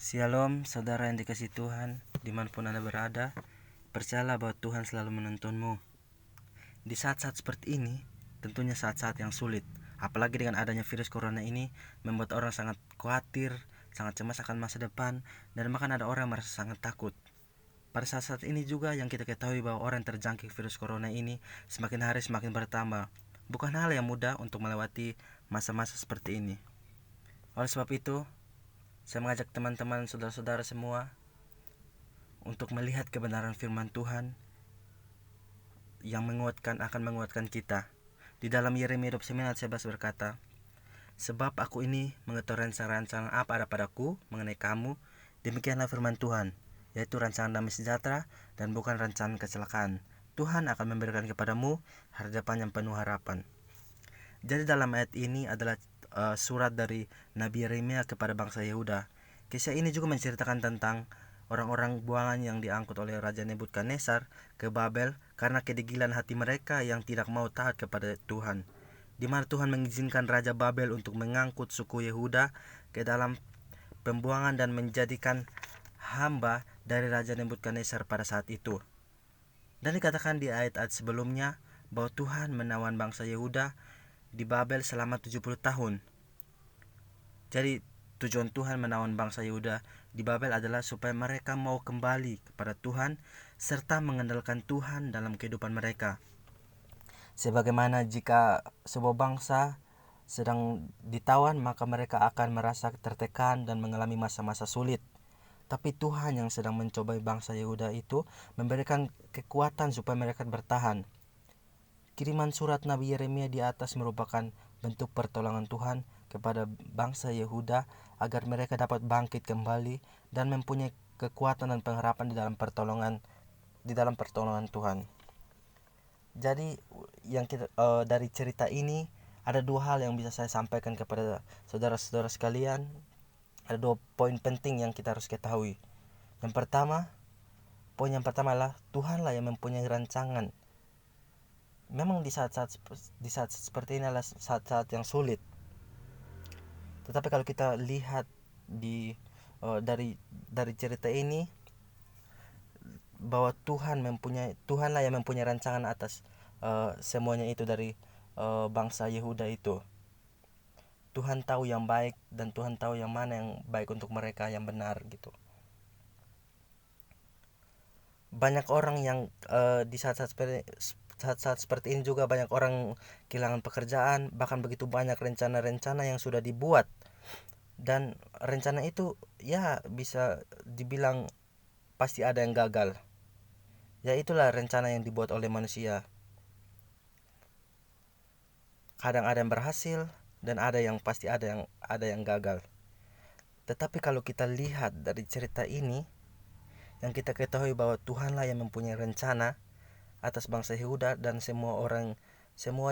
Shalom saudara yang dikasihi Tuhan, dimanapun Anda berada, percayalah bahwa Tuhan selalu menuntunmu. Di saat-saat seperti ini, tentunya saat-saat yang sulit, apalagi dengan adanya virus corona ini, membuat orang sangat khawatir, sangat cemas akan masa depan, dan bahkan ada orang merasa sangat takut. Pada saat-saat ini juga yang kita ketahui bahwa orang yang terjangkit virus corona ini semakin hari semakin bertambah. Bukan hal yang mudah untuk melewati masa-masa seperti ini. Oleh sebab itu, saya mengajak teman-teman saudara-saudara semua untuk melihat kebenaran firman Tuhan yang akan menguatkan kita. Di dalam Yeremia 29 ayat 11 berkata, "Sebab aku ini mengetahui rancangan apa ada padaku mengenai kamu, demikianlah firman Tuhan, yaitu rancangan damai sejahtera dan bukan rancangan kecelakaan. Tuhan akan memberikan kepadamu hari depan yang penuh harapan." Jadi dalam ayat ini adalah surat dari Nabi Yeremia kepada bangsa Yehuda. Kisah ini juga menceritakan tentang orang-orang buangan yang diangkut oleh Raja Nebukadnezar ke Babel karena kedegilan hati mereka yang tidak mau taat kepada Tuhan, di mana Tuhan mengizinkan Raja Babel untuk mengangkut suku Yehuda ke dalam pembuangan dan menjadikan hamba dari Raja Nebukadnezar pada saat itu. Dan dikatakan di ayat-ayat sebelumnya bahwa Tuhan menawan bangsa Yehuda di Babel selama 70 tahun. Jadi tujuan Tuhan menawan bangsa Yehuda di Babel adalah supaya mereka mau kembali kepada Tuhan serta mengandalkan Tuhan dalam kehidupan mereka. Sebagaimana jika sebuah bangsa sedang ditawan, maka mereka akan merasa tertekan dan mengalami masa-masa sulit. Tapi Tuhan yang sedang mencobai bangsa Yehuda itu memberikan kekuatan supaya mereka bertahan. Kiriman surat Nabi Yeremia di atas merupakan bentuk pertolongan Tuhan kepada bangsa Yehuda agar mereka dapat bangkit kembali dan mempunyai kekuatan dan pengharapan di dalam pertolongan Tuhan. Jadi dari cerita ini ada dua hal yang bisa saya sampaikan kepada saudara-saudara sekalian. Ada dua poin penting yang kita harus ketahui. Poin yang pertama adalah Tuhanlah yang mempunyai rancangan. Memang di saat-saat seperti ini adalah saat-saat yang sulit. Tetapi kalau kita lihat dari cerita ini bahwa Tuhanlah yang mempunyai rancangan atas semuanya itu dari bangsa Yehuda itu. Tuhan tahu yang baik dan Tuhan tahu yang mana yang baik untuk mereka, yang benar gitu. Banyak orang yang di saat-saat seperti ini juga banyak orang kehilangan pekerjaan, bahkan begitu banyak rencana-rencana yang sudah dibuat, dan rencana itu ya bisa dibilang pasti ada yang gagal. Ya itulah rencana yang dibuat oleh manusia. Kadang ada yang berhasil dan ada yang gagal. Tetapi kalau kita lihat dari cerita ini, yang kita ketahui bahwa Tuhanlah yang mempunyai rencana atas bangsa Yehuda dan semua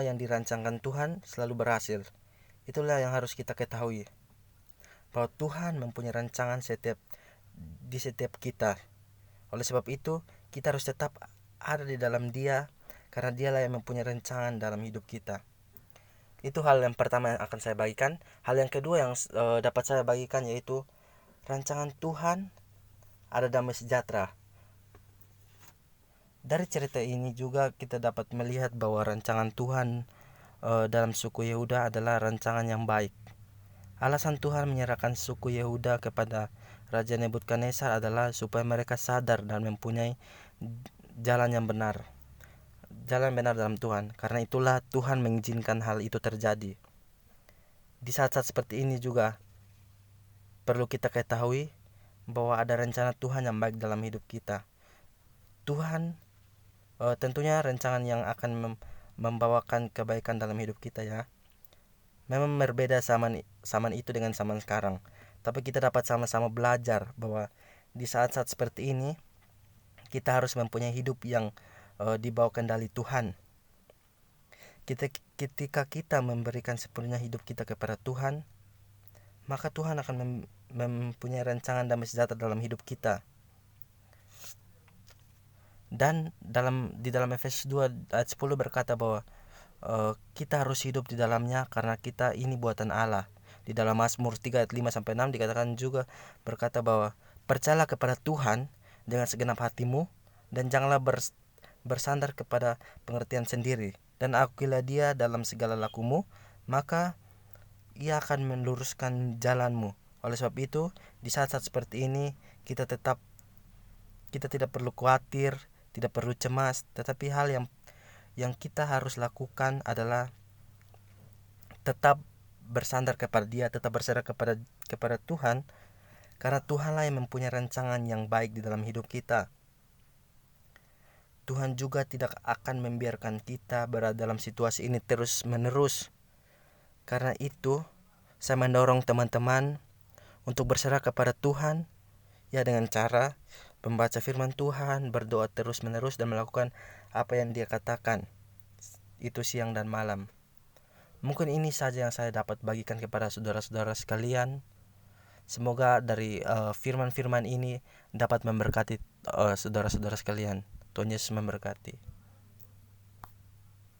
yang dirancangkan Tuhan selalu berhasil. Itulah yang harus kita ketahui, bahwa Tuhan mempunyai rancangan di setiap kita. Oleh sebab itu, kita harus tetap ada di dalam Dia, karena Dialah yang mempunyai rancangan dalam hidup kita. Itu hal yang pertama yang akan saya bagikan. Hal yang kedua yang dapat saya bagikan yaitu rancangan Tuhan ada damai sejahtera. Dari cerita ini juga kita dapat melihat bahwa rancangan Tuhan dalam suku Yehuda adalah rancangan yang baik. Alasan Tuhan menyerahkan suku Yehuda kepada Raja Nebukadnezar adalah supaya mereka sadar dan mempunyai jalan benar dalam Tuhan. Karena itulah Tuhan mengizinkan hal itu terjadi. Di saat-saat seperti ini juga perlu kita ketahui bahwa ada rencana Tuhan yang baik dalam hidup kita. Tuhan tentunya rancangan yang akan membawakan kebaikan dalam hidup kita ya. Memang berbeda zaman itu dengan zaman sekarang. Tapi kita dapat sama-sama belajar bahwa di saat-saat seperti ini kita harus mempunyai hidup yang di bawah kendali Tuhan. Ketika kita memberikan sepenuhnya hidup kita kepada Tuhan, maka Tuhan akan mempunyai rancangan damai sejahtera dalam hidup kita. Dan di dalam Efesus 2 ayat 10 berkata bahwa kita harus hidup di dalamnya karena kita ini buatan Allah. Di dalam Mazmur 3 ayat 5 sampai 6 dikatakan juga berkata bahwa percayalah kepada Tuhan dengan segenap hatimu dan janganlah bersandar kepada pengertian sendiri, dan akuilah Dia dalam segala lakumu, maka Ia akan meluruskan jalanmu. Oleh sebab itu, di saat-saat seperti ini kita tidak perlu khawatir, tidak perlu cemas, tetapi hal yang kita harus lakukan adalah tetap bersandar kepada Dia, tetap bersandar kepada Tuhan, karena Tuhanlah yang mempunyai rancangan yang baik di dalam hidup kita. Tuhan juga tidak akan membiarkan kita berada dalam situasi ini terus-menerus. Karena itu, saya mendorong teman-teman untuk berserah kepada Tuhan, ya, dengan cara membaca firman Tuhan, berdoa terus-menerus, dan melakukan apa yang Dia katakan, itu siang dan malam. Mungkin ini saja yang saya dapat bagikan kepada saudara-saudara sekalian. Semoga dari firman-firman ini dapat memberkati saudara-saudara sekalian. Tuhan Yesus memberkati.